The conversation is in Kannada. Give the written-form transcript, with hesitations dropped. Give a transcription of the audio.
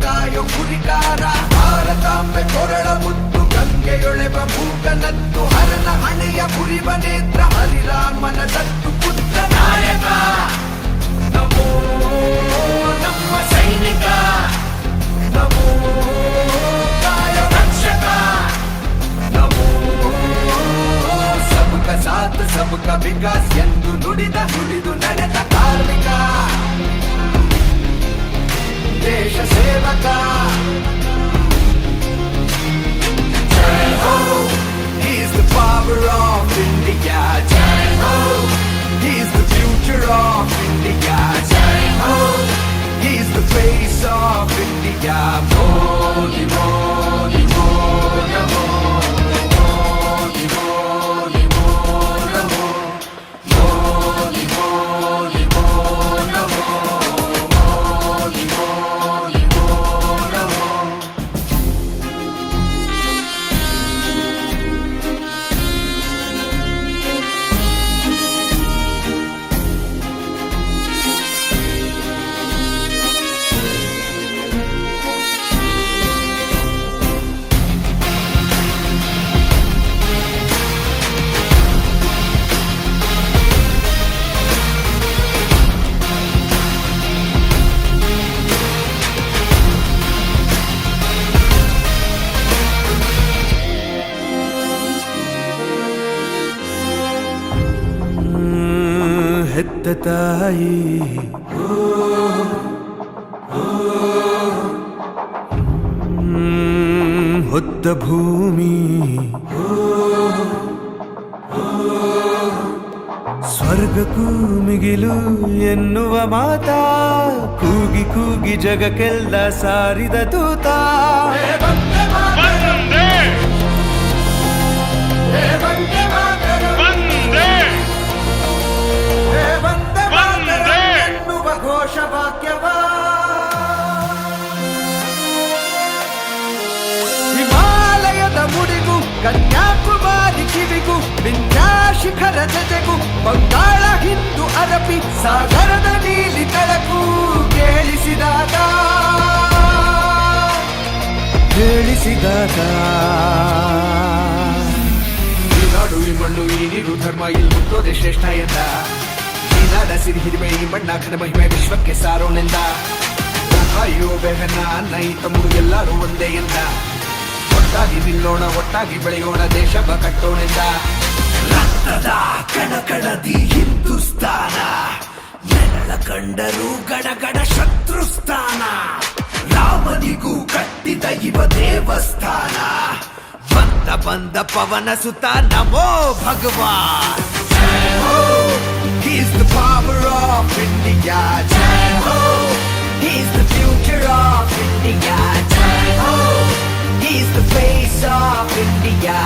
ಕಾಯೋ ಕುರಿಕಾರ ಭಾರತಾಂಬೆ ಕೊರಳ ಮುತ್ತು ಗಂಗೆಯೊಳೆವ ಭೂಗನತ್ತು ಹರನ ಹಣೆಯ ಪುರಿವ ನೇತ್ರ ಹರಿರಾಮನ ದತ್ತು ಪುತ್ರ ನಾಯಕ ನಮೋ ನಮ್ಮ ಸೈನಿಕ ನಮೋ ಕಾಯ ರಕ್ಷಕ ನಮೋ ಸಬಕ ಸಾಥ್ ಸಬಕ ವಿಕಾಸ್ ಎಂದು ನುಡಿದು ನಡೆದ ಕಾರ್ಮಿಕ ದೇಶ ಸೇವಕ ಜೈ ಹೋ he's the power of India jai ho he's the future of India jai ho he's the face of India Modi Modi Modi Modi Modi Modi Modi ಹೆತ್ತ ತಾಯಿ ಹೊತ್ತ ಭೂಮಿ ಸ್ವರ್ಗಕ್ಕೂ ಮಿಗಿಲು ಎನ್ನುವ ಮಾತಾ ಕೂಗಿ ಕೂಗಿ ಜಗಕ್ಕೆಲ್ಲ ಸಾರಿದ ತೂತ ಘೋಷವಾಕ್ಯವ ಹಿಮಾಲಯದ ಮುಡಿಗೂ ಕನ್ಯಾಕುಮಾರಿ ಕಿವಿಗೂ ವಿಂಧ್ಯ ಶಿಖರ ಜತೆಗೂ ಬಂಗಾಳ ಹಿಂದೂ ಅರಬ್ಬಿ ಸಾಗರದ ನೀಲಿ ಬೆಳಕು ಕೇಳಿಸಿದಾಗ ಈ ನಾಡು ಈ ಮಣ್ಣು ಈ ನೀರು ಧರ್ಮ ಇಲ್ಲಿ ಹುಟ್ಟೋದೆ ಶ್ರೇಷ್ಠ ಎಂದ ನಾಡ ಸಿರಿ ಹಿರಿಮೆ ಈ ಮಣ್ಣ ಘನ ಮಹಿಮೆ ವಿಶ್ವಕ್ಕೆ ಸಾರೋನೆಂದ ಅಯ್ಯೋ ಬೆಹನ ಅಣ್ಣ ಈ ತಮ್ಮು ಎಲ್ಲರೂ ಒಂದೇ ಎಂದ ಒಟ್ಟಾಗಿ ನಿಲ್ಲೋಣ ಒಟ್ಟಾಗಿ ಬೆಳೆಯೋಣ ದೇಶ ಕಟ್ಟೋಣೆಂದ ರಕ್ತದ ಕಣಕಣದಿ ಹಿಂದೂಸ್ತಾನ ನೆರಳ ಕಂಡರೂ ಗಡಗಡ ಶತ್ರುಸ್ಥಾನ ರಾಮನಿಗೂ ಕಟ್ಟಿದ ಇವ ದೇವಸ್ಥಾನ ಬಂದ ಪವನ ಸುತ ನಮೋ ಭಗವಾನ್ ಜೈ ಹೋ he's the power of India jai ho he's the future of India jai ho he's the face of India